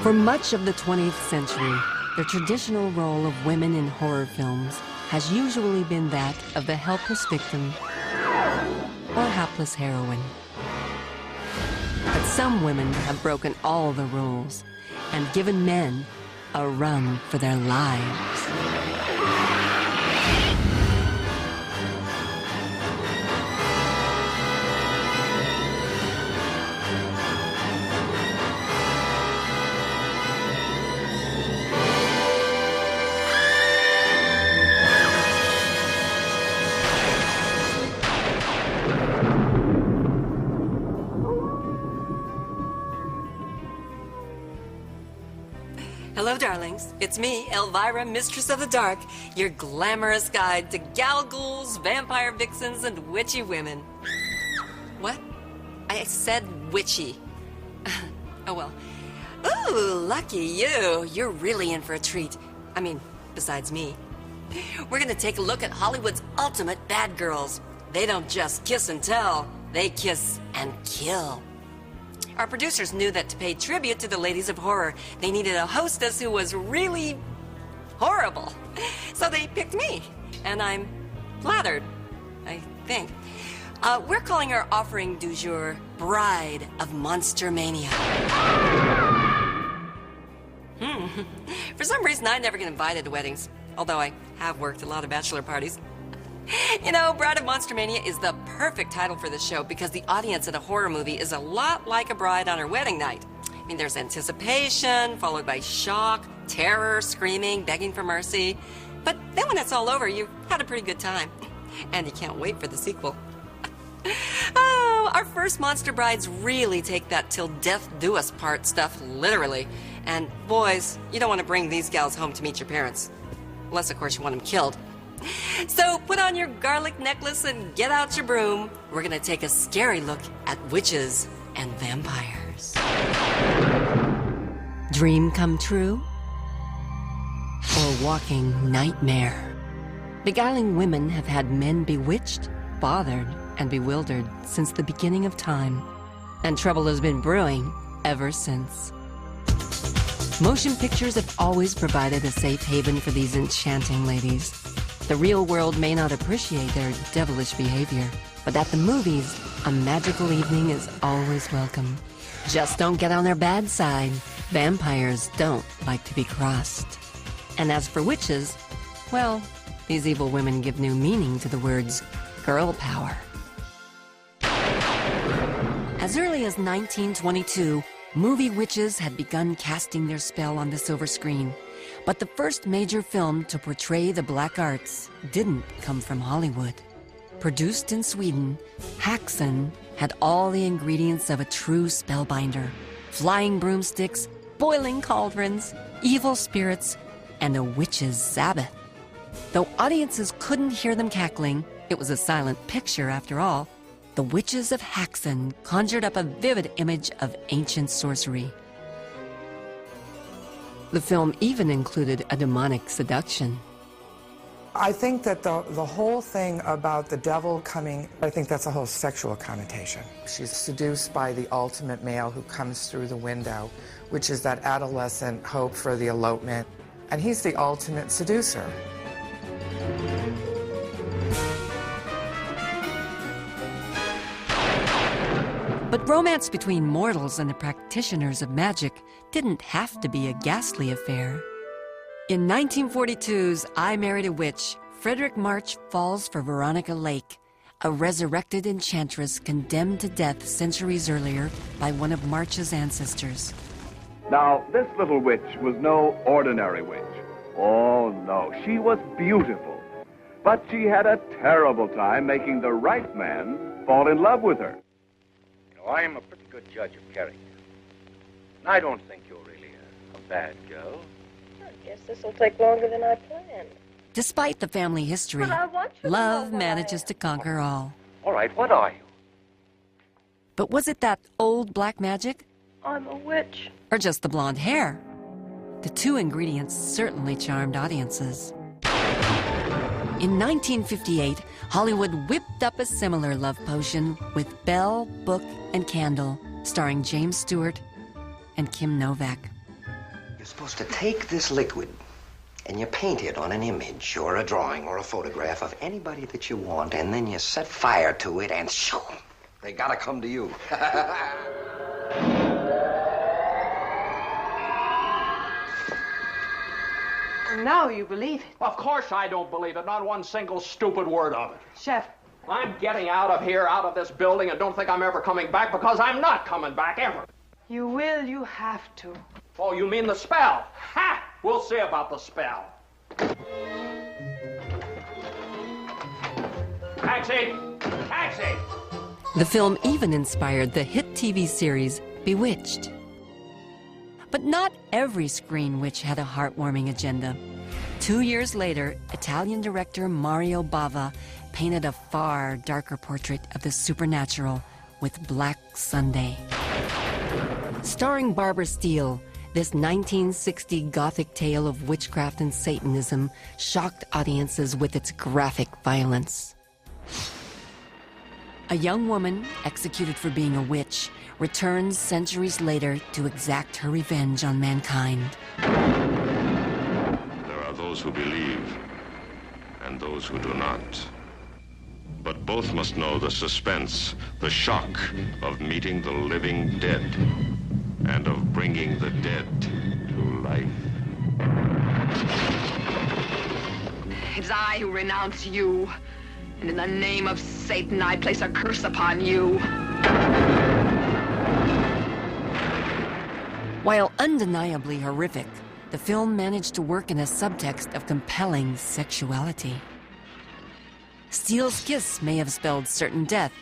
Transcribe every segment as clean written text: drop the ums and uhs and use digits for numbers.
For much of the 20th century, the traditional role of women in horror films has usually been that of the helpless victim or hapless heroine. But some women have broken all the rules and given men a run for their lives. Hello, darlings. It's me, Elvira, Mistress of the Dark, your glamorous guide to gal ghouls, vampire vixens, and witchy women. What? I said witchy. Oh, well. Ooh, lucky you. You're really in for a treat. I mean, besides me. We're gonna take a look at Hollywood's ultimate bad girls. They don't just kiss and tell. They kiss and kill. Our producers knew that to pay tribute to the ladies of horror, they needed a hostess who was really horrible. So they picked me, and I'm flattered, I think. We're calling our offering du jour Bride of Monster Mania. For some reason, I never get invited to weddings, although I have worked a lot of bachelor parties. You know, Bride of Monster Mania is the perfect title for this show because the audience at a horror movie is a lot like a bride on her wedding night. I mean, there's anticipation, followed by shock, terror, screaming, begging for mercy. But then when it's all over, you've had a pretty good time. And you can't wait for the sequel. Oh, our first monster brides really take that till death do us part stuff literally. And boys, you don't want to bring these gals home to meet your parents. Unless, of course, you want them killed. So put on your garlic necklace and get out your broom. We're gonna take a scary look at witches and vampires. Dream come true? Or walking nightmare? Beguiling women have had men bewitched, bothered, and bewildered since the beginning of time. And trouble has been brewing ever since. Motion pictures have always provided a safe haven for these enchanting ladies. The real world may not appreciate their devilish behavior, but at the movies, a magical evening is always welcome. Just don't get on their bad side. Vampires don't like to be crossed. And as for witches, well, these evil women give new meaning to the words girl power. As early as 1922, movie witches had begun casting their spell on the silver screen. But the first major film to portray the black arts didn't come from Hollywood. Produced in Sweden, Häxan had all the ingredients of a true spellbinder. Flying broomsticks, boiling cauldrons, evil spirits, and a witch's Sabbath. Though audiences couldn't hear them cackling, it was a silent picture after all, the witches of Häxan conjured up a vivid image of ancient sorcery. The film even included a demonic seduction. I think that the whole thing about the devil coming, I think that's a whole sexual connotation. She's seduced by the ultimate male who comes through the window, which is that adolescent hope for the elopement. And he's the ultimate seducer. But romance between mortals and the practitioners of magic didn't have to be a ghastly affair. In 1942's I Married a Witch, Frederick March falls for Veronica Lake, a resurrected enchantress condemned to death centuries earlier by one of March's ancestors. Now, this little witch was no ordinary witch. Oh, no, she was beautiful. But she had a terrible time making the right man fall in love with her. I am a pretty good judge of character. And I don't think you're really a bad girl. I guess this will take longer than I planned. Despite the family history, love manages to conquer all. All right, what are you? But was it that old black magic? I'm a witch. Or just the blonde hair? The two ingredients certainly charmed audiences. In 1958, Hollywood whipped up a similar love potion with Belle, Book, and Candle, starring James Stewart and Kim Novak. You're supposed to take this liquid and you paint it on an image or a drawing or a photograph of anybody that you want, and then you set fire to it and shoo, they gotta come to you. Now you believe it. Of course I don't believe it, not one single stupid word of it. Chef. I'm getting out of here, out of this building, and don't think I'm ever coming back, because I'm not coming back, ever. You will, you have to. Oh, you mean the spell? Ha! We'll see about the spell. Taxi! Taxi! The film even inspired the hit TV series Bewitched. But not every screen witch had a heartwarming agenda. 2 years later, Italian director Mario Bava painted a far darker portrait of the supernatural with Black Sunday. Starring Barbara Steele, this 1960 Gothic tale of witchcraft and Satanism shocked audiences with its graphic violence. A young woman, executed for being a witch, returns centuries later to exact her revenge on mankind. There are those who believe and those who do not. But both must know the suspense, the shock of meeting the living dead and of bringing the dead to life. It's I who renounce you, and in the name of Satan, I place a curse upon you. While undeniably horrific, the film managed to work in a subtext of compelling sexuality. Steele's kiss may have spelled certain death,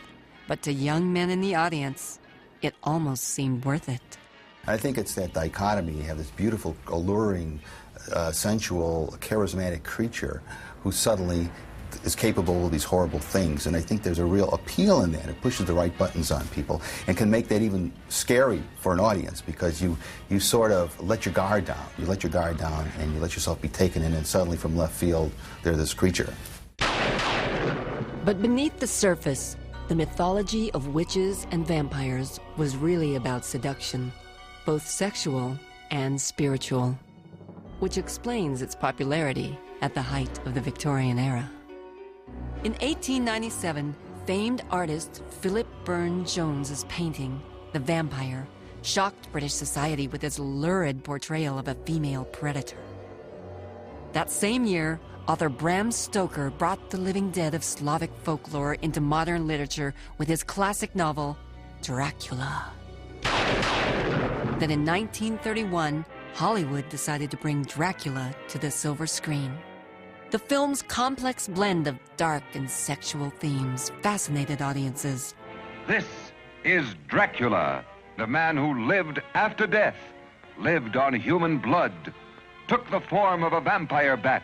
but to young men in the audience, it almost seemed worth it. I think it's that dichotomy. You have this beautiful, alluring, sensual, charismatic creature who suddenly is capable of these horrible things, and I think there's a real appeal in that. It pushes the right buttons on people and can make that even scary for an audience, because you sort of let your guard down. You let your guard down and you let yourself be taken in, and suddenly from left field there's this creature. But beneath the surface, the mythology of witches and vampires was really about seduction, both sexual and spiritual, which explains its popularity at the height of the Victorian era. In 1897, famed artist Philip Burne-Jones's painting, The Vampire, shocked British society with its lurid portrayal of a female predator. That same year, author Bram Stoker brought the living dead of Slavic folklore into modern literature with his classic novel, Dracula. Then in 1931, Hollywood decided to bring Dracula to the silver screen. The film's complex blend of dark and sexual themes fascinated audiences. This is Dracula, the man who lived after death, lived on human blood, took the form of a vampire bat,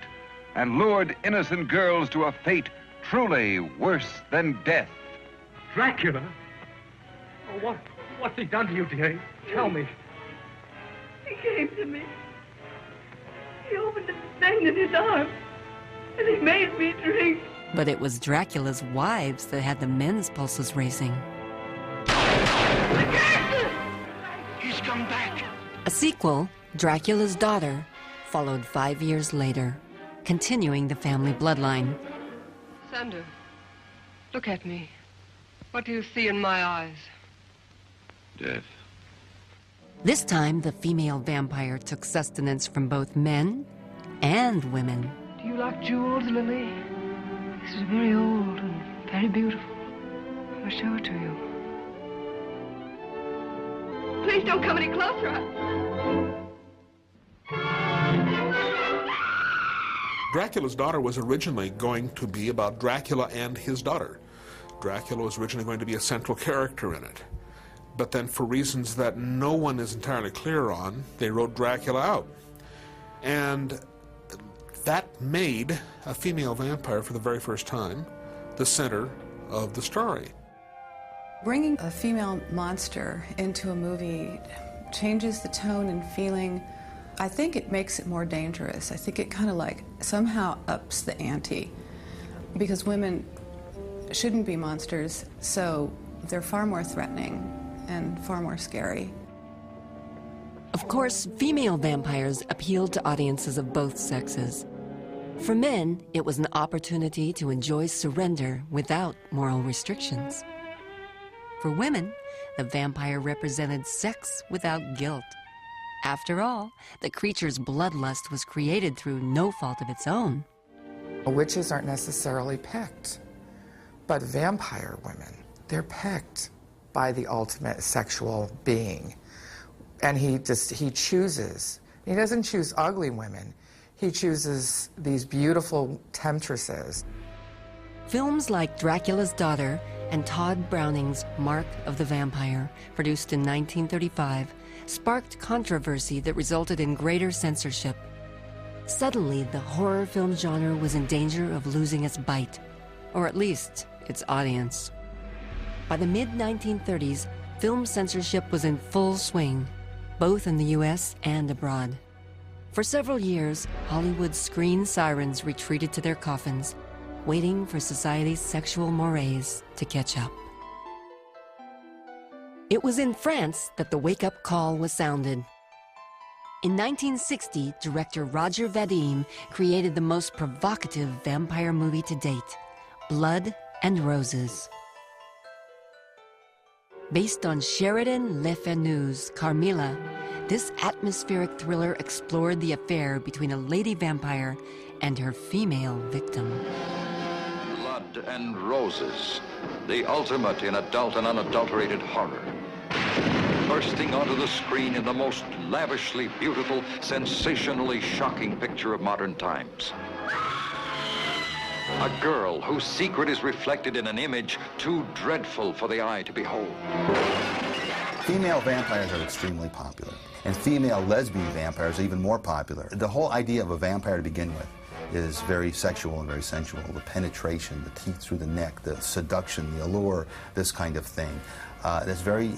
and lured innocent girls to a fate truly worse than death. Dracula? Oh, what's he done to you, dear? Tell me. He came to me. He opened the thing in his arm, and he made me drink. But it was Dracula's wives that had the men's pulses racing. He's come back. A sequel, Dracula's Daughter, followed 5 years later, continuing the family bloodline. Sander, look at me. What do you see in my eyes? Death. This time, the female vampire took sustenance from both men and women. Do you like jewels, Lily? This is very old and very beautiful. I will show it to you. Please don't come any closer. Dracula's Daughter was originally going to be about Dracula and his daughter. Dracula was originally going to be a central character in it. But then, for reasons that no one is entirely clear on, they wrote Dracula out. And that made a female vampire, for the very first time, the center of the story. Bringing a female monster into a movie changes the tone and feeling. I think it makes it more dangerous. I think it kind of like somehow ups the ante, because women shouldn't be monsters, so they're far more threatening and far more scary. Of Of course, female vampires appealed to audiences of both sexes. For men, it was an opportunity to enjoy surrender without moral restrictions. For women, the vampire represented sex without guilt. After all, the creature's bloodlust was created through no fault of its own. Witches aren't necessarily picked, but vampire women, they're picked by the ultimate sexual being. And he chooses. He doesn't choose ugly women. He chooses these beautiful temptresses. Films like Dracula's Daughter and Todd Browning's Mark of the Vampire, produced in 1935, sparked controversy that resulted in greater censorship. Suddenly, the horror film genre was in danger of losing its bite, or at least its audience. By the mid-1930s, film censorship was in full swing, both in the US and abroad. For several years, Hollywood's screen sirens retreated to their coffins, waiting for society's sexual mores to catch up. It was in France that the wake-up call was sounded. In 1960, director Roger Vadim created the most provocative vampire movie to date, Blood and Roses. Based on Sheridan Le Fanu's Carmilla, this atmospheric thriller explored the affair between a lady vampire and her female victim. Blood and Roses, the ultimate in adult and unadulterated horror. Bursting onto the screen in the most lavishly beautiful, sensationally shocking picture of modern times. A girl whose secret is reflected in an image too dreadful for the eye to behold. Female vampires are extremely popular, and female lesbian vampires are even more popular. The whole idea of a vampire to begin with is very sexual and very sensual. The penetration, the teeth through the neck, the seduction, the allure, this kind of thing. That's very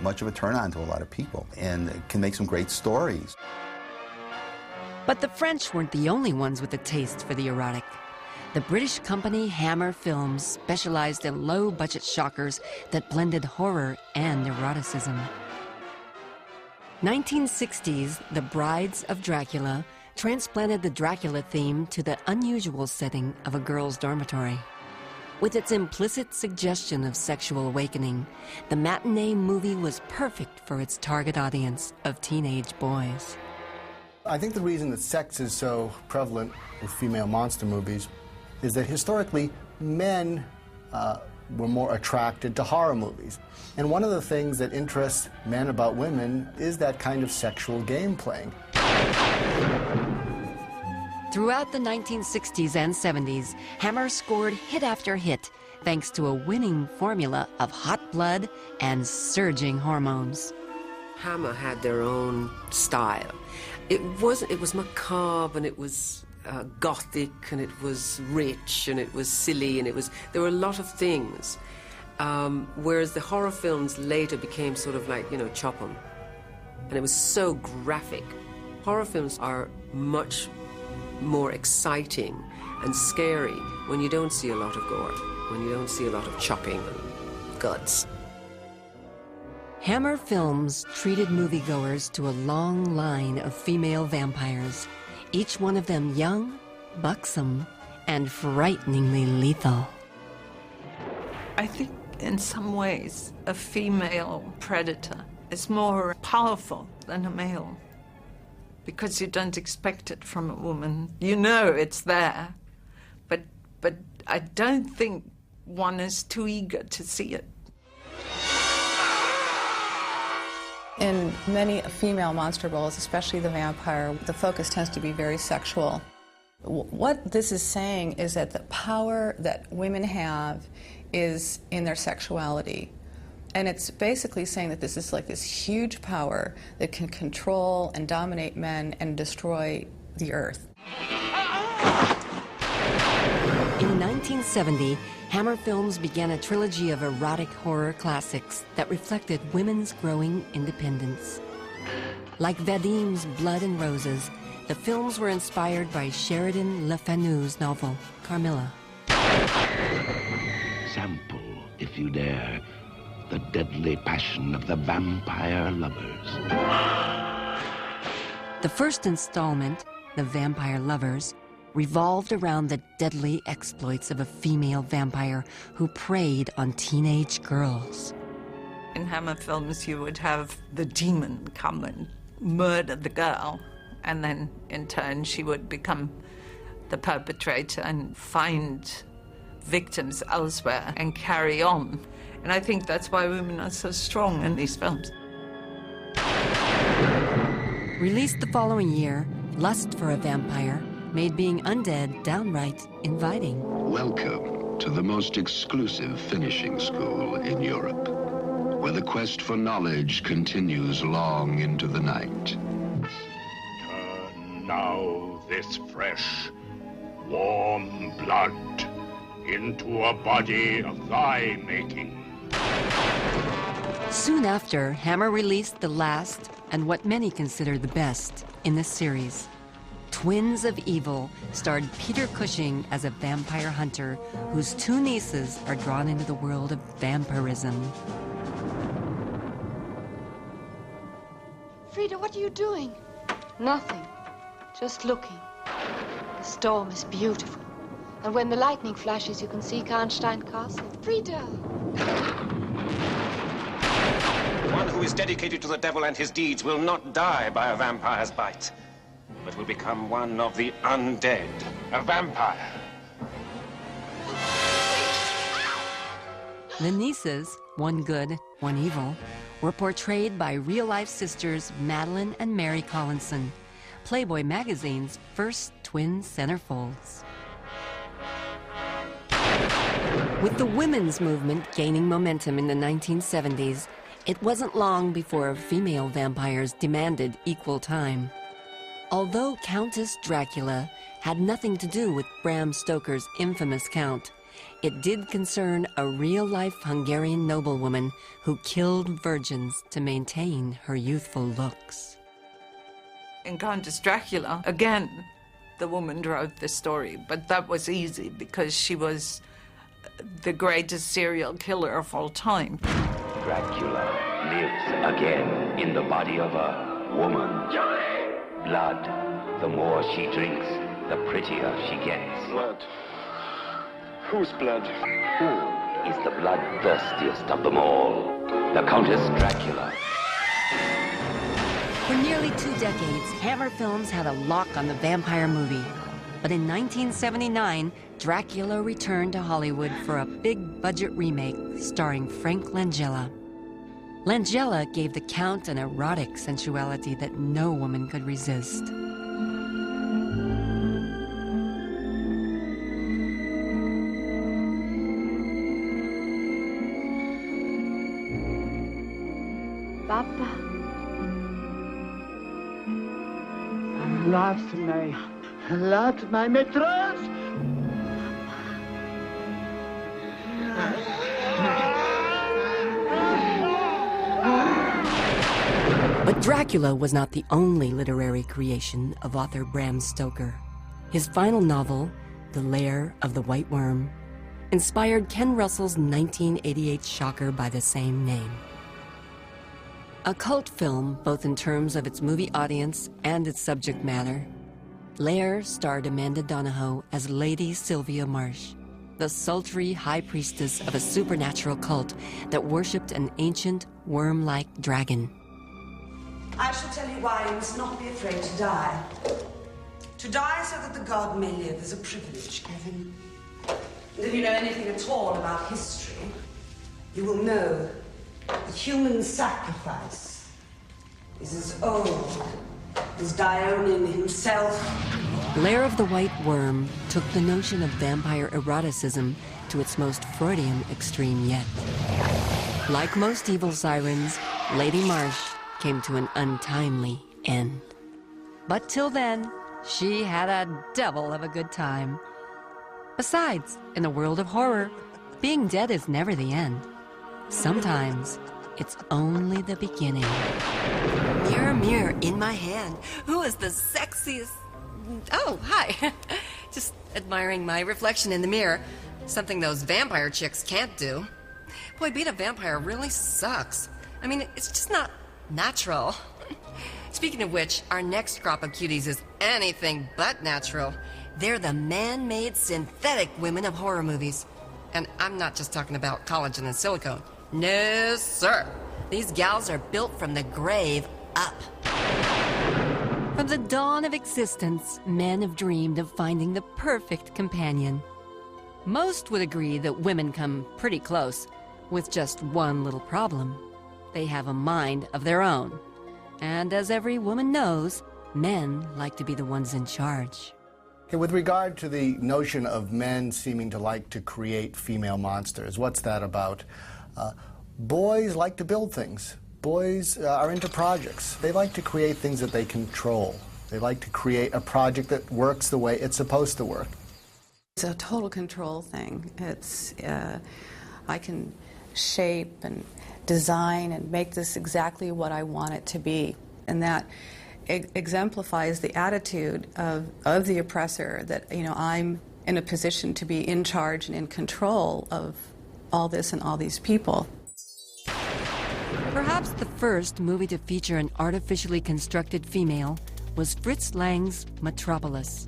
much of a turn-on to a lot of people, and it can make some great stories. But the French weren't the only ones with a taste for the erotic. The British company Hammer Films specialized in low-budget shockers that blended horror and eroticism. 1960s, The Brides of Dracula transplanted the Dracula theme to the unusual setting of a girl's dormitory. With its implicit suggestion of sexual awakening, the matinee movie was perfect for its target audience of teenage boys. I think the reason that sex is so prevalent with female monster movies is that historically men were more attracted to horror movies. And one of the things that interests men about women is that kind of sexual game playing. Throughout the 1960s and 70s, Hammer scored hit after hit thanks to a winning formula of hot blood and surging hormones. Hammer had their own style. It was macabre, and it was gothic, and it was rich, and it was silly, and there were a lot of things. Whereas the horror films later became sort of like, chop 'em. And it was so graphic. Horror films are much more exciting and scary when you don't see a lot of gore, when you don't see a lot of chopping and guts. Hammer Films treated moviegoers to a long line of female vampires, each one of them young, buxom, and frighteningly lethal. I think in some ways a female predator is more powerful than a male, because you don't expect it from a woman. You know it's there, but I don't think one is too eager to see it. In many female monster roles, especially the vampire, the focus tends to be very sexual. What this is saying is that the power that women have is in their sexuality. And it's basically saying that this is like this huge power that can control and dominate men and destroy the earth. In 1970, Hammer Films began a trilogy of erotic horror classics that reflected women's growing independence. Like Vadim's Blood and Roses, the films were inspired by Sheridan Le Fanu's novel, Carmilla. Sample, if you dare, the deadly passion of the vampire lovers. The first installment, The Vampire Lovers, revolved around the deadly exploits of a female vampire who preyed on teenage girls. In Hammer films, you would have the demon come and murder the girl, and then in turn she would become the perpetrator and find victims elsewhere and carry on. And I think that's why women are so strong in these films. Released the following year, Lust for a Vampire made being undead downright inviting. Welcome to the most exclusive finishing school in Europe, where the quest for knowledge continues long into the night. Turn now this fresh, warm blood into a body of thy making. Soon after, Hammer released the last, and what many consider the best, in this series. Twins of Evil starred Peter Cushing as a vampire hunter whose two nieces are drawn into the world of vampirism. Frida, what are you doing? Nothing. Just looking. The storm is beautiful. And when the lightning flashes, you can see Karnstein Castle. Frida! One who is dedicated to the devil and his deeds will not die by a vampire's bite, but will become one of the undead. A vampire. The nieces, one good, one evil, were portrayed by real-life sisters Madeline and Mary Collinson, Playboy magazine's first twin centerfolds. With the women's movement gaining momentum in the 1970s, it wasn't long before female vampires demanded equal time. Although Countess Dracula had nothing to do with Bram Stoker's infamous Count, it did concern a real-life Hungarian noblewoman who killed virgins to maintain her youthful looks. In Countess Dracula, again, the woman wrote the story, but that was easy because she was the greatest serial killer of all time. Dracula lives again in the body of a woman. Blood. The more she drinks, the prettier she gets. Blood? Whose blood? Who is the bloodthirstiest of them all? The Countess Dracula. For nearly 2 decades, Hammer Films had a lock on the vampire movie. But in 1979, Dracula returned to Hollywood for a big-budget remake starring Frank Langella. Langella gave the Count an erotic sensuality that no woman could resist. Papa. Laat mij met rust! But Dracula was not the only literary creation of author Bram Stoker. His final novel, The Lair of the White Worm, inspired Ken Russell's 1988 shocker by the same name. A cult film, both in terms of its movie audience and its subject matter, Lair starred Amanda Donahoe as Lady Sylvia Marsh, the sultry high priestess of a supernatural cult that worshipped an ancient, worm-like dragon. I shall tell you why you must not be afraid to die. To die so that the god may live is a privilege given. And if you know anything at all about history, you will know that human sacrifice is as old as Dionin himself. Lair of the White Worm took the notion of vampire eroticism to its most Freudian extreme yet. Like most evil sirens, Lady Marsh came to an untimely end. But till then, she had a devil of a good time. Besides, in a world of horror, being dead is never the end. Sometimes, it's only the beginning. Mirror, mirror in my hand, who is the sexiest... Oh, hi. Just admiring my reflection in the mirror. Something those vampire chicks can't do. Boy, being a vampire really sucks. I mean, it's just not natural. Speaking of which, our next crop of cuties is anything but natural. They're the man-made synthetic women of horror movies. And I'm not just talking about collagen and silicone. No, sir. These gals are built from the grave up. From the dawn of existence, men have dreamed of finding the perfect companion. Most would agree that women come pretty close, with just one little problem. They have a mind of their own. And as every woman knows, men like to be the ones in charge. Hey, with regard to the notion of men seeming to like to create female monsters, what's that about? Boys like to build things. Boys are into projects. They like to create things that they control. They like to create a project that works the way it's supposed to work. It's a total control thing. It's, I can shape and design and make this exactly what I want it to be. And that exemplifies the attitude of the oppressor, that, you know, I'm in a position to be in charge and in control of all this and all these people. Perhaps the first movie to feature an artificially constructed female was Fritz Lang's Metropolis.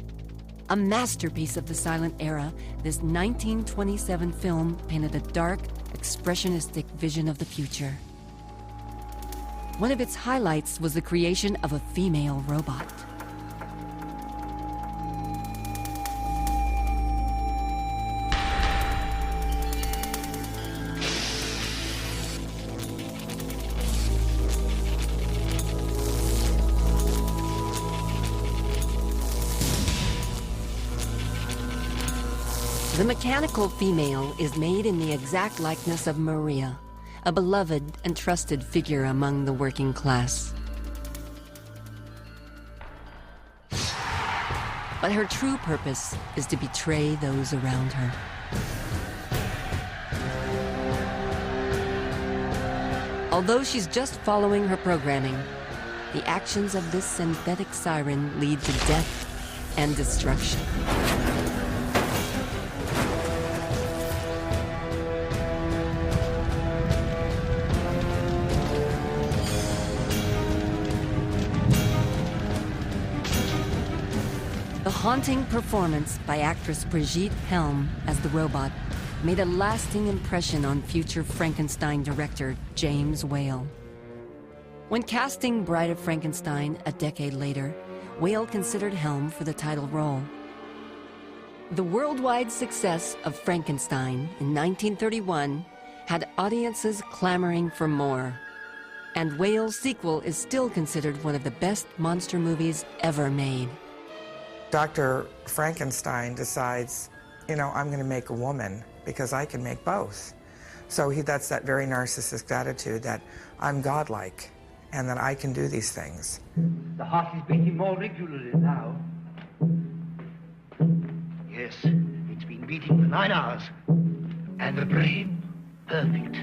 A masterpiece of the silent era, this 1927 film painted a dark, expressionistic vision of the future. One of its highlights was the creation of a female robot. The mechanical female is made in the exact likeness of Maria, a beloved and trusted figure among the working class. But her true purpose is to betray those around her. Although she's just following her programming, the actions of this synthetic siren lead to death and destruction. The haunting performance by actress Brigitte Helm as the robot made a lasting impression on future Frankenstein director James Whale. When casting Bride of Frankenstein a decade later, Whale considered Helm for the title role. The worldwide success of Frankenstein in 1931 had audiences clamoring for more, and Whale's sequel is still considered one of the best monster movies ever made. Dr. Frankenstein decides, you know, I'm going to make a woman because I can make both. So that's that very narcissistic attitude that I'm godlike and that I can do these things. The heart is beating more regularly now. Yes, it's been beating for 9 hours. And the brain, perfect,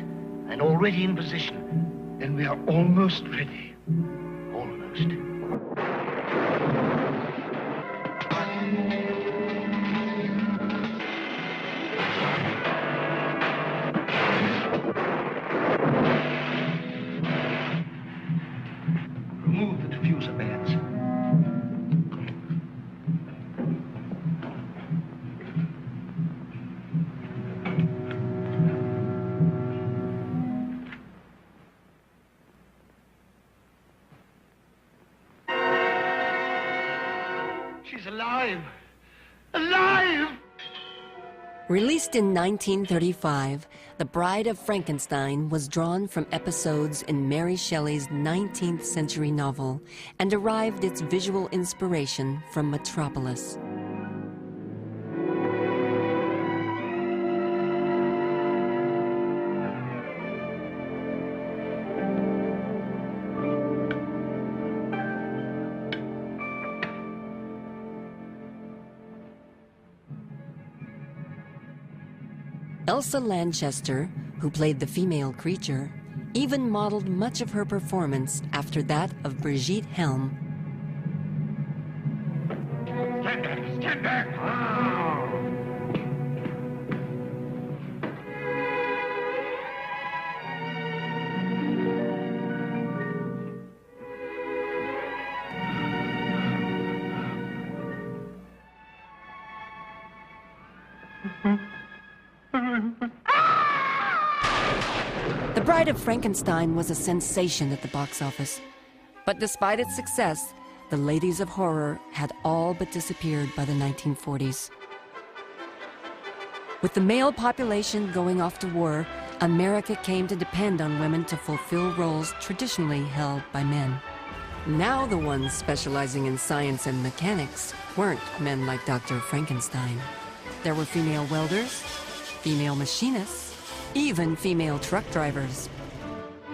and already in position. And we are almost ready. Almost. Remove the diffuser bands. She's alive! Alive! Released in 1935, The Bride of Frankenstein was drawn from episodes in Mary Shelley's 19th century novel and derived its visual inspiration from Metropolis. Elsa Lanchester, who played the female creature, even modeled much of her performance after that of Brigitte Helm. Stand back! Stand back! The Bride of Frankenstein was a sensation at the box office. But despite its success, the ladies of horror had all but disappeared by the 1940s. With the male population going off to war, America came to depend on women to fulfill roles traditionally held by men. Now the ones specializing in science and mechanics weren't men like Dr. Frankenstein. There were female welders, female machinists, even female truck drivers.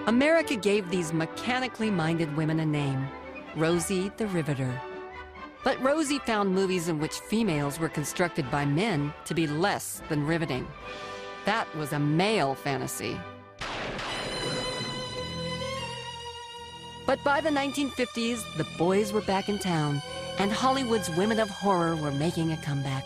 America gave these mechanically minded women a name, Rosie the Riveter. But Rosie found movies in which females were constructed by men to be less than riveting. That was a male fantasy. But by the 1950s, the boys were back in town, and Hollywood's women of horror were making a comeback.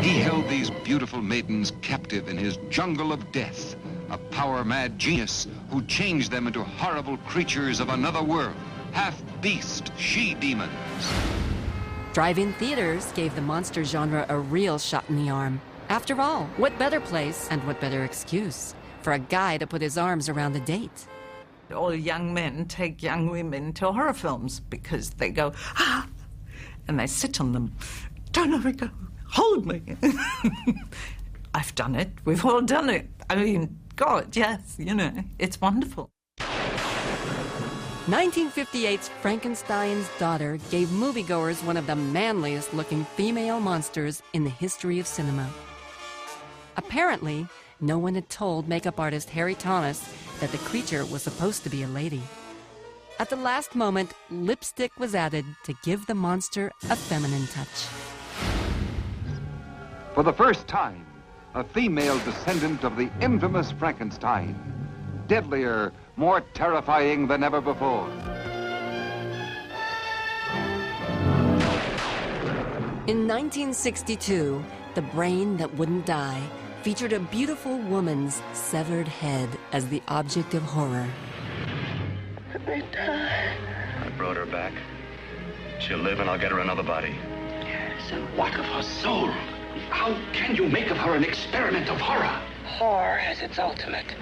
He held these beautiful maidens captive in his jungle of death, a power-mad genius who changed them into horrible creatures of another world, half-beast she-demons. Drive-in theaters gave the monster genre a real shot in the arm. After all, what better place and what better excuse for a guy to put his arms around a date? All young men take young women to horror films because they go, ah, and they sit on them. Don't let me go. Hold me. I've done it. We've all done it. I mean, God, yes, you know, it's wonderful. 1958's Frankenstein's Daughter gave moviegoers one of the manliest-looking female monsters in the history of cinema. Apparently, no one had told makeup artist Harry Thomas that the creature was supposed to be a lady. At the last moment, lipstick was added to give the monster a feminine touch. For the first time, a female descendant of the infamous Frankenstein. Deadlier, more terrifying than ever before. In 1962, The Brain That Wouldn't Die featured a beautiful woman's severed head as the object of horror. They die. I brought her back. She'll live and I'll get her another body. Yes, and what of her soul? How can you make of her an experiment of horror? Horror has its ultimate,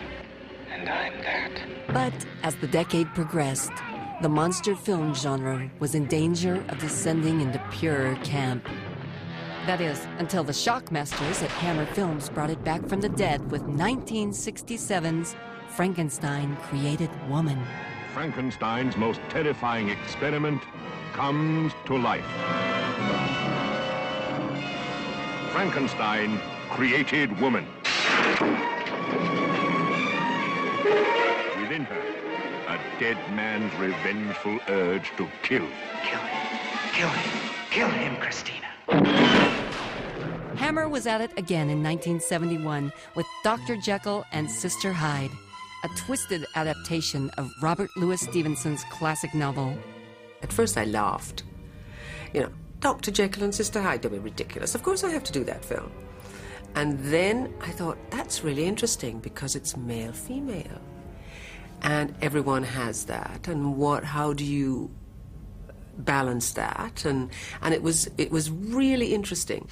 and I'm that. But as the decade progressed, the monster film genre was in danger of descending into pure camp. That is, until the Shockmasters at Hammer Films brought it back from the dead with 1967's Frankenstein Created Woman. Frankenstein's most terrifying experiment comes to life. Frankenstein created woman. Within her, a dead man's revengeful urge to kill. Kill him. Kill him. Kill him, Christina. Hammer was at it again in 1971 with Dr. Jekyll and Sister Hyde, a twisted adaptation of Robert Louis Stevenson's classic novel. At first I laughed. You know, Dr. Jekyll and Sister Hyde, they were ridiculous. Of course I have to do that film. And then I thought, that's really interesting because it's male-female. And everyone has that. And how do you balance that? And it was really interesting.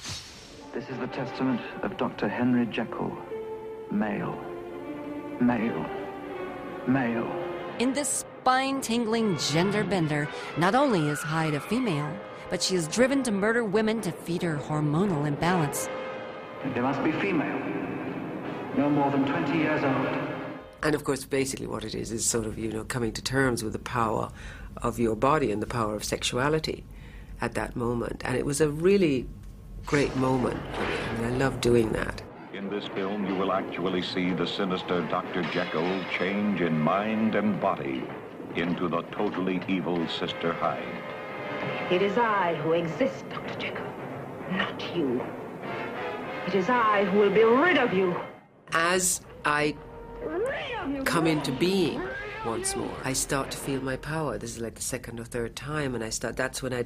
This is the testament of Dr. Henry Jekyll. Male. Male. Male. In this spine-tingling gender bender, not only is Hyde a female, but she is driven to murder women to feed her hormonal imbalance. They must be female. No more than 20 years old. And of course, basically what it is sort of, you know, coming to terms with the power of your body and the power of sexuality at that moment. And it was a really great moment for me. I mean, I love doing that. In this film, you will actually see the sinister Dr. Jekyll change in mind and body into the totally evil Sister Hyde. It is I who exist, Dr. Jekyll, not you. It is I who will be rid of you. As I come into being once more, I start to feel my power. This is like the second or third time, and that's when I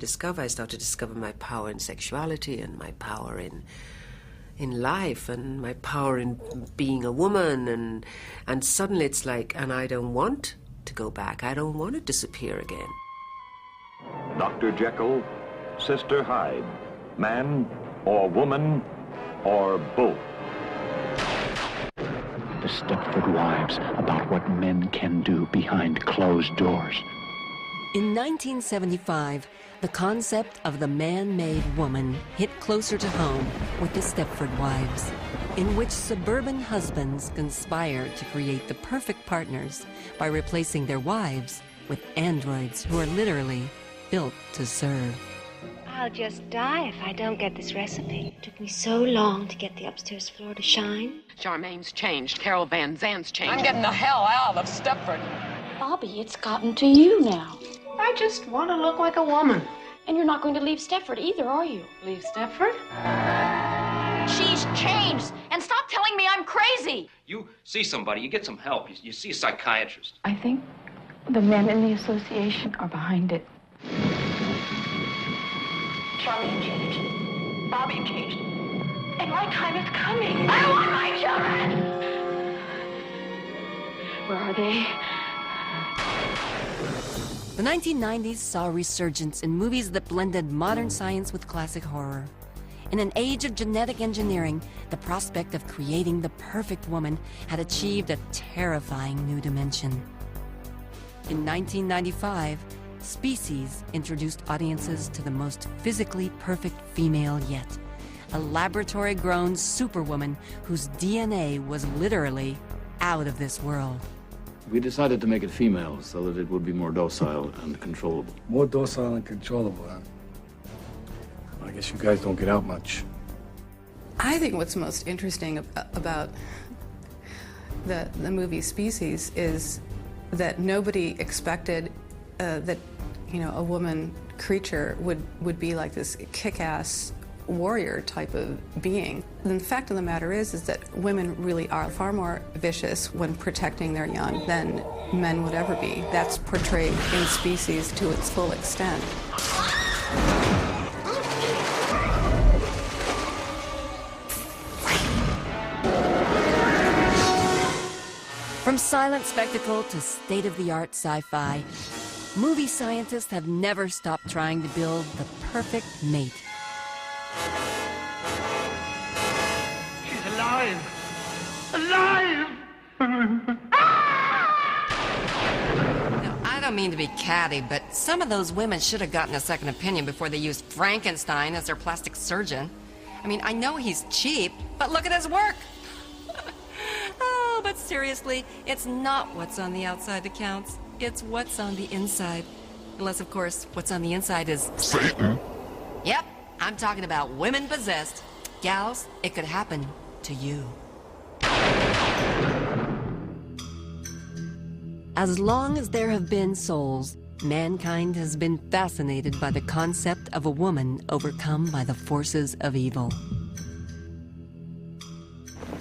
start to discover my power in sexuality and my power in life and my power in being a woman, and suddenly it's like, and I don't want to go back. I don't want to disappear again. Dr. Jekyll Sister Hyde, man or woman or both. The Stepford Wives, about what men can do behind closed doors. In 1975, the concept of the man-made woman hit closer to home with the Stepford Wives, in which suburban husbands conspire to create the perfect partners by replacing their wives with androids who are literally built to serve. I'll just die if I don't get this recipe. It took me so long to get the upstairs floor to shine. Charmaine's changed. Carol Van Zant's changed. I'm getting the hell out of Stepford. Bobby, it's gotten to you now. I just want to look like a woman. And you're not going to leave Stepford either, are you? Leave Stepford? She's changed. And stop telling me I'm crazy. You see somebody, you get some help. You see a psychiatrist. I think the men in the association are behind it. Charmaine changed. Bobby changed. And my time is coming. I want my children! Where are they? The 1990s saw a resurgence in movies that blended modern science with classic horror. In an age of genetic engineering, the prospect of creating the perfect woman had achieved a terrifying new dimension. In 1995, Species introduced audiences to the most physically perfect female yet, a laboratory-grown superwoman whose DNA was literally out of this world. We decided to make it female so that it would be more docile and controllable. More docile and controllable, huh? I guess you guys don't get out much. I think what's most interesting about the movie Species is that nobody expected that, you know, a woman creature would be like this kick-ass warrior type of being. And the fact of the matter is that women really are far more vicious when protecting their young than men would ever be. That's portrayed in Species to its full extent. From silent spectacle to state-of-the-art sci-fi, movie scientists have never stopped trying to build the perfect mate. She's alive! Alive! Now, I don't mean to be catty, but some of those women should have gotten a second opinion before they used Frankenstein as their plastic surgeon. I mean, I know he's cheap, but look at his work! Oh, but seriously, it's not what's on the outside that counts. It's what's on the inside. Unless, of course, what's on the inside is Satan. Yep, I'm talking about women possessed. Gals, it could happen to you. As long as there have been souls, mankind has been fascinated by the concept of a woman overcome by the forces of evil.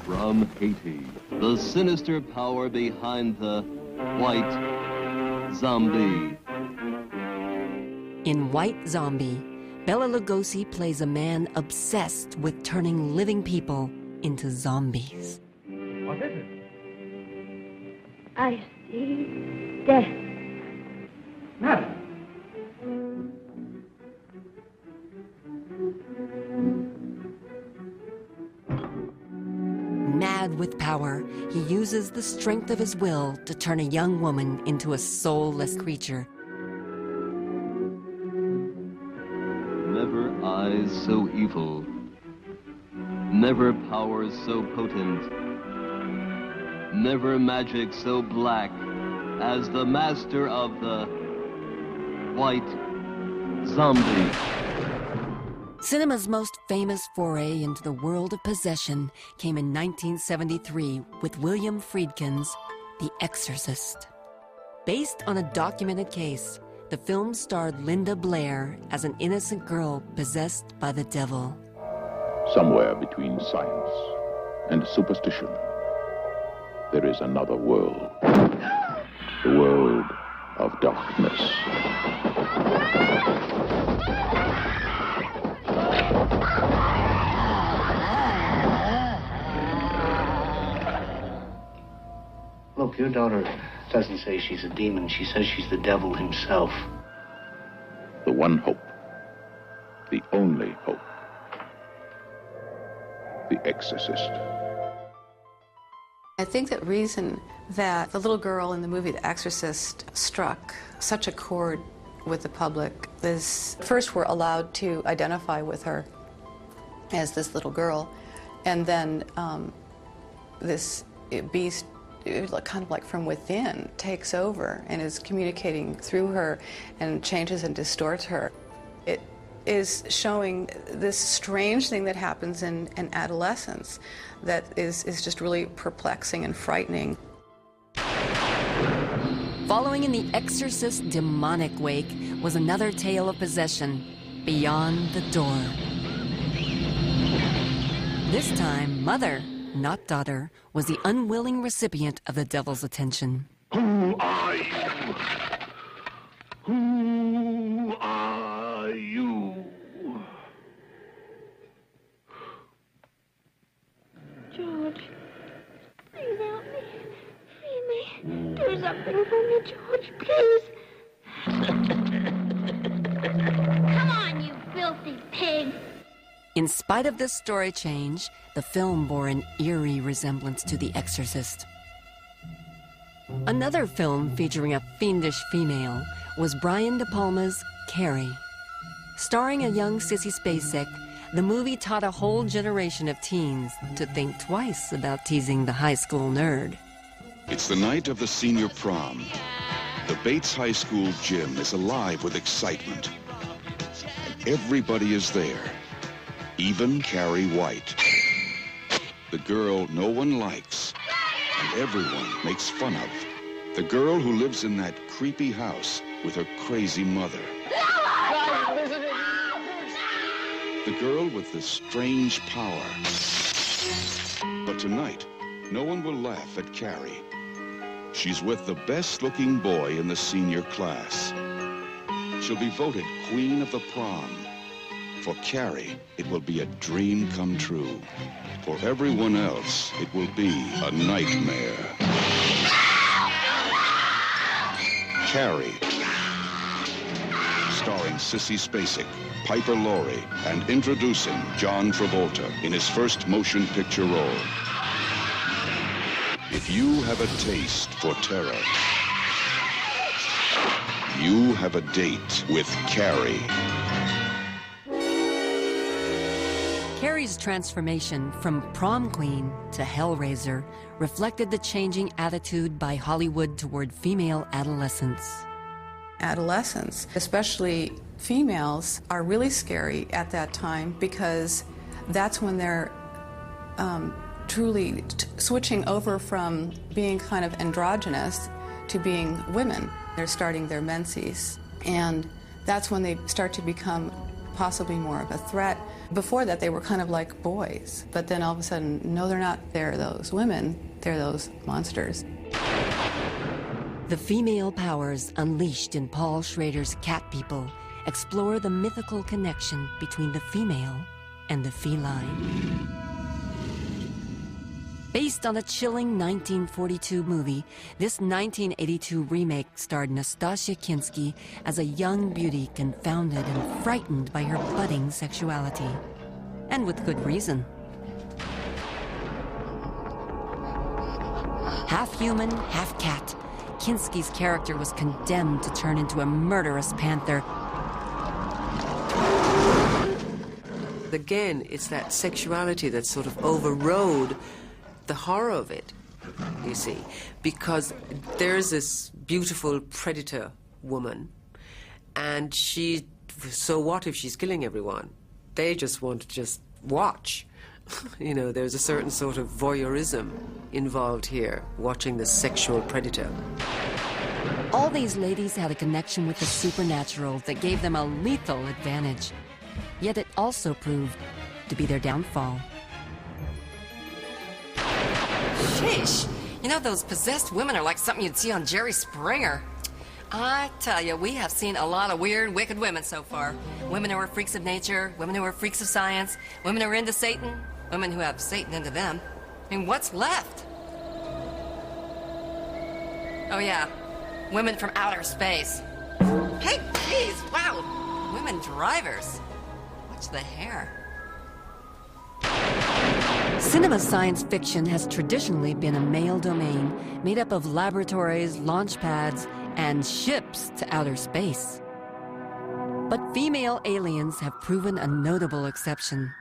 From Haiti, the sinister power behind the White Zombie. In White Zombie, Bela Lugosi plays a man obsessed with turning living people into zombies. What is it? I see death. Madam. Mad with power, he uses the strength of his will to turn a young woman into a soulless creature. Never eyes so evil, never powers so potent, never magic so black as the master of the White Zombie. Cinema's most famous foray into the world of possession came in 1973 with William Friedkin's The Exorcist. Based on a documented case, the film starred Linda Blair as an innocent girl possessed by the devil. Somewhere between science and superstition, there is another world. The world of darkness. Look, your daughter doesn't say she's a demon. She says she's the devil himself. The one hope the only hope. The Exorcist. I think the reason that the little girl in the movie The Exorcist struck such a chord with the public is, first we're allowed to identify with her as this little girl, and then this beast, kind of like from within, takes over and is communicating through her and changes and distorts her. It is showing this strange thing that happens in adolescence that is just really perplexing and frightening. Following in the Exorcist's demonic wake was another tale of possession, Beyond the Door. This time, mother, not daughter, was the unwilling recipient of the devil's attention. Who are you? Who are you? George, please help me. Free me. Do something for me, George, please. Come on, you filthy pig. In spite of this story change, the film bore an eerie resemblance to The Exorcist. Another film featuring a fiendish female was Brian De Palma's Carrie. Starring a young Sissy Spacek, the movie taught a whole generation of teens to think twice about teasing the high school nerd. It's the night of the senior prom. The Bates High School gym is alive with excitement. And everybody is there, even Carrie White. The girl no one likes and everyone makes fun of. The girl who lives in that creepy house with her crazy mother. The girl with the strange power. But tonight, no one will laugh at Carrie. She's with the best-looking boy in the senior class. She'll be voted Queen of the Prom. For Carrie, it will be a dream come true. For everyone else, it will be a nightmare. Carrie, starring Sissy Spacek, Piper Laurie, and introducing John Travolta in his first motion picture role. If you have a taste for terror, you have a date with Carrie. Carrie's transformation from prom queen to hellraiser reflected the changing attitude by Hollywood toward female adolescents. Adolescents, especially females, are really scary at that time because that's when they're truly switching over from being kind of androgynous to being women. They're starting their menses, and that's when they start to become possibly more of a threat. Before that, they were kind of like boys, but then all of a sudden, no, they're not. They're those women. They're those monsters. The female powers unleashed in Paul Schrader's Cat People explore the mythical connection between the female and the feline. Based on a chilling 1942 movie, this 1982 remake starred Nastasia Kinski as a young beauty confounded and frightened by her budding sexuality. And with good reason. Half human, half cat, Kinski's character was condemned to turn into a murderous panther. Again, it's that sexuality that sort of overrode the horror of it, you see, because there's this beautiful predator woman, and so what if she's killing everyone? They just want to just watch. You know, there's a certain sort of voyeurism involved here, watching the sexual predator. All these ladies had a connection with the supernatural that gave them a lethal advantage. Yet it also proved to be their downfall. Sheesh. You know, those possessed women are like something you'd see on Jerry Springer. I tell you, we have seen a lot of weird, wicked women so far. Women who are freaks of nature, women who are freaks of science, women who are into Satan, women who have Satan into them. I mean, what's left? Oh, yeah. Women from outer space. Hey, geez, wow. Women drivers. Watch the hair. Cinema science fiction has traditionally been a male domain made up of laboratories, launch pads, and ships to outer space. But female aliens have proven a notable exception.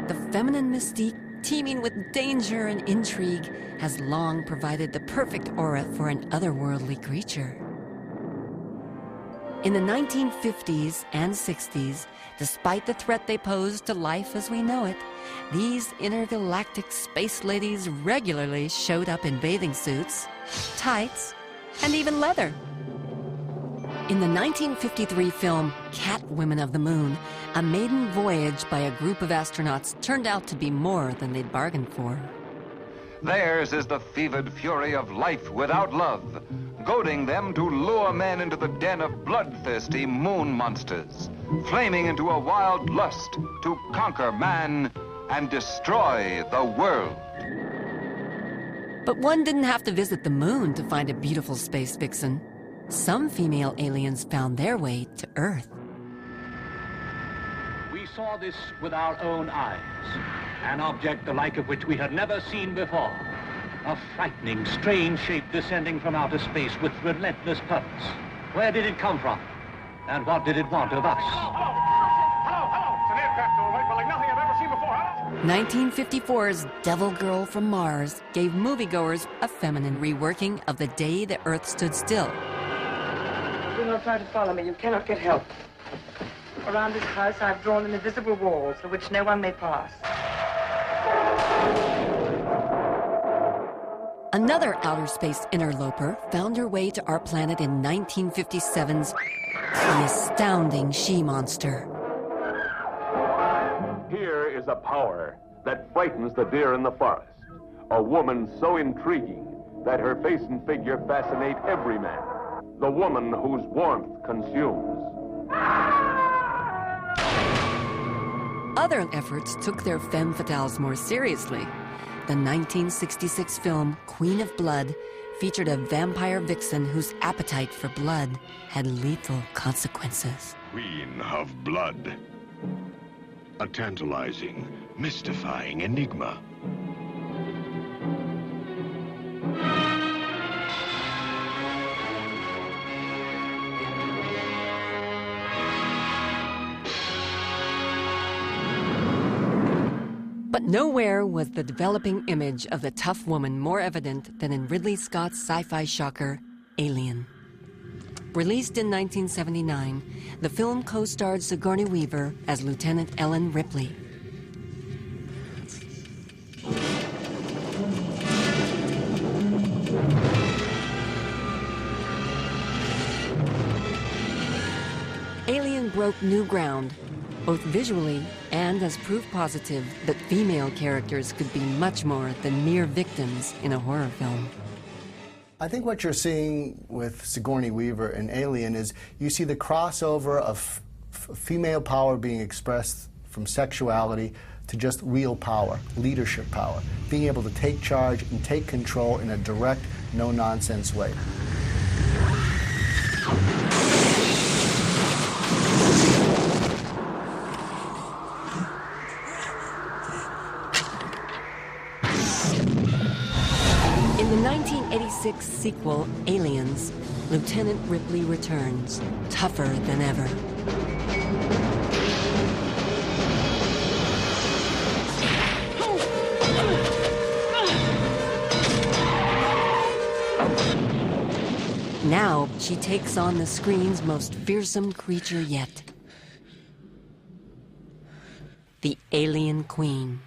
The feminine mystique, teeming with danger and intrigue, has long provided the perfect aura for an otherworldly creature. In the 1950s and 60s, despite the threat they posed to life as we know it, these intergalactic space ladies regularly showed up in bathing suits, tights, and even leather. In the 1953 film Catwomen of the Moon, a maiden voyage by a group of astronauts turned out to be more than they'd bargained for. Theirs is the fevered fury of life without love, goading them to lure men into the den of bloodthirsty moon monsters, flaming into a wild lust to conquer man and destroy the world. But one didn't have to visit the moon to find a beautiful space vixen. Some female aliens found their way to Earth. We saw this with our own eyes. An object the like of which we had never seen before. A frightening, strange shape descending from outer space with relentless purpose. Where did it come from? And what did it want of us? Hello! It's an aircraft, all right, but like nothing I've ever seen before. 1954's Devil Girl from Mars gave moviegoers a feminine reworking of the day the Earth stood still. Do not try to follow me. You cannot get help. Around this house, I've drawn an invisible wall through which no one may pass. Another outer space interloper found her way to our planet in 1957's The Astounding She-Monster. Here is a power that frightens the deer in the forest. A woman so intriguing that her face and figure fascinate every man. The woman whose warmth consumes. Other efforts took their femme fatales more seriously. The 1966 film Queen of Blood featured a vampire vixen whose appetite for blood had lethal consequences. Queen of Blood. A tantalizing, mystifying enigma. But nowhere was the developing image of the tough woman more evident than in Ridley Scott's sci-fi shocker, Alien. Released in 1979, the film co-starred Sigourney Weaver as Lieutenant Ellen Ripley. Alien broke new ground, both visually and as proof positive that female characters could be much more than mere victims in a horror film. I think what you're seeing with Sigourney Weaver in Alien is you see the crossover of female power being expressed from sexuality to just real power, leadership power, being able to take charge and take control in a direct, no-nonsense way. In the 1986 sequel, Aliens, Lieutenant Ripley returns, tougher than ever. Now, she takes on the screen's most fearsome creature yet. The Alien Queen.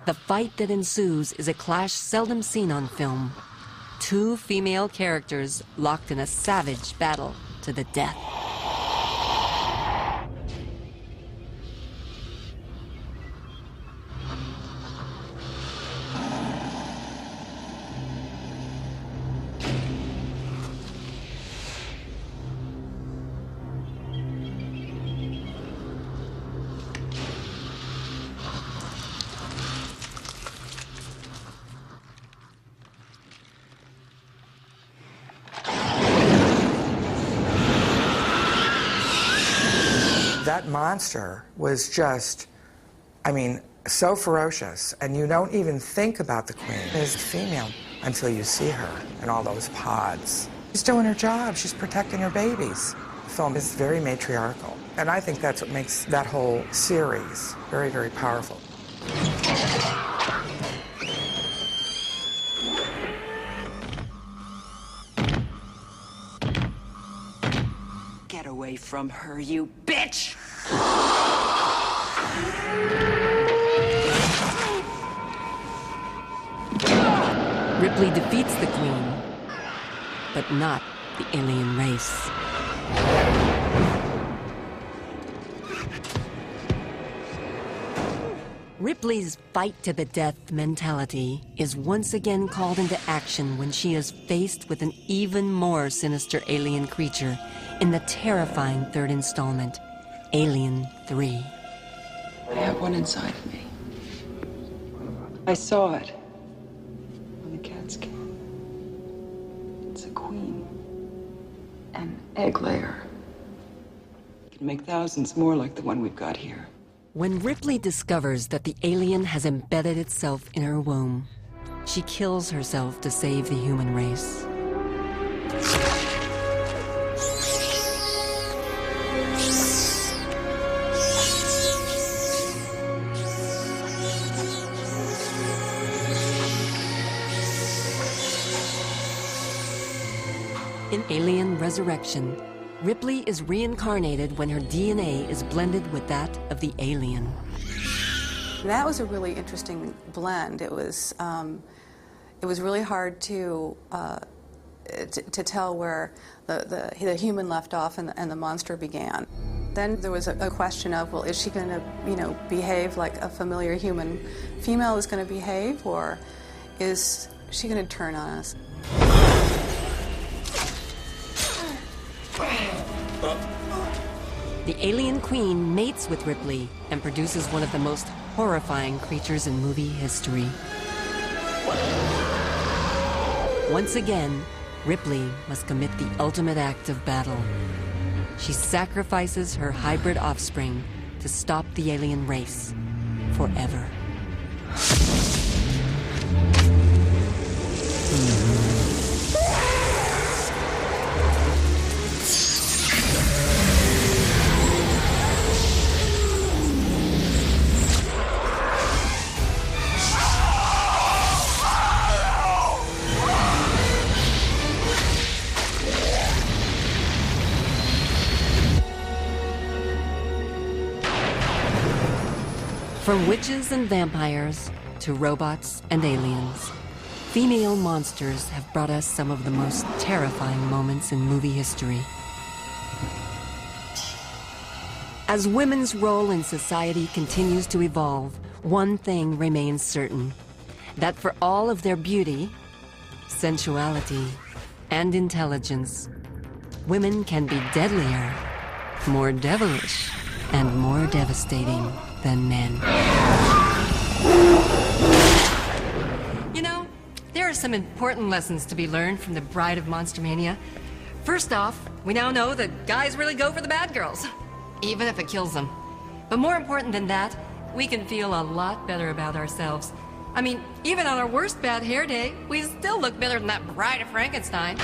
The fight that ensues is a clash seldom seen on film. Two female characters locked in a savage battle to the death. that monster was just, I mean, so ferocious, and you don't even think about the queen as female until you see her in all those pods. She's doing her job. She's protecting her babies. The film is very matriarchal, and I think that's what makes that whole series very, very powerful. Get away from her, you bitch! Ripley defeats the Queen, but not the alien race. Ripley's fight-to-the-death mentality is once again called into action when she is faced with an even more sinister alien creature in the terrifying third installment, Alien 3. I have one inside of me. I saw it on the CAT scan. It's a queen. An egg layer. It can make thousands more like the one we've got here. When Ripley discovers that the alien has embedded itself in her womb, she kills herself to save the human race. In Alien Resurrection, Ripley is reincarnated when her DNA is blended with that of the alien. That was a really interesting blend. It was really hard to tell where the human left off and the monster began. Then there was a question of, well, is she going to, behave like a familiar human female is going to behave, or is she going to turn on us? The alien queen mates with Ripley and produces one of the most horrifying creatures in movie history. Once again, Ripley must commit the ultimate act of battle. She sacrifices her hybrid offspring to stop the alien race forever. From witches and vampires to robots and aliens, female monsters have brought us some of the most terrifying moments in movie history. As women's role in society continues to evolve, one thing remains certain: that for all of their beauty, sensuality, and intelligence, women can be deadlier, more devilish, and more devastating than men. There are some important lessons to be learned from the Bride of Monster Mania. First off, we now know that guys really go for the bad girls, even if it kills them. But more important than that, we can feel a lot better about ourselves. I mean, even on our worst bad hair day, we still look better than that Bride of Frankenstein.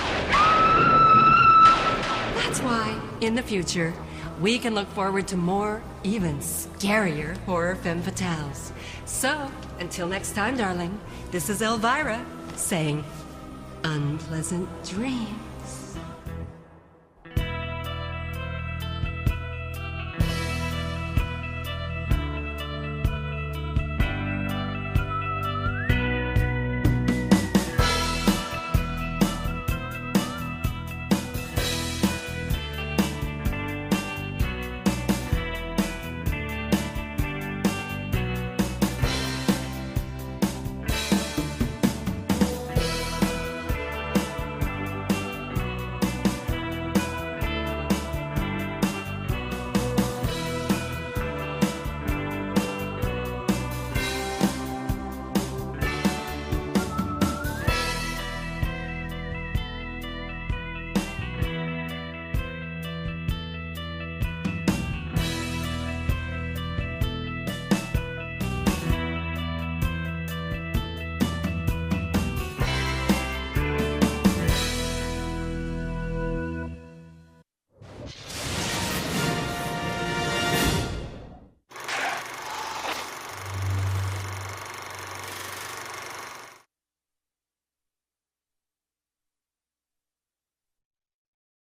That's why, in the future, we can look forward to more, even scarier horror femme fatales. So, until next time, darling, this is Elvira saying, unpleasant dreams.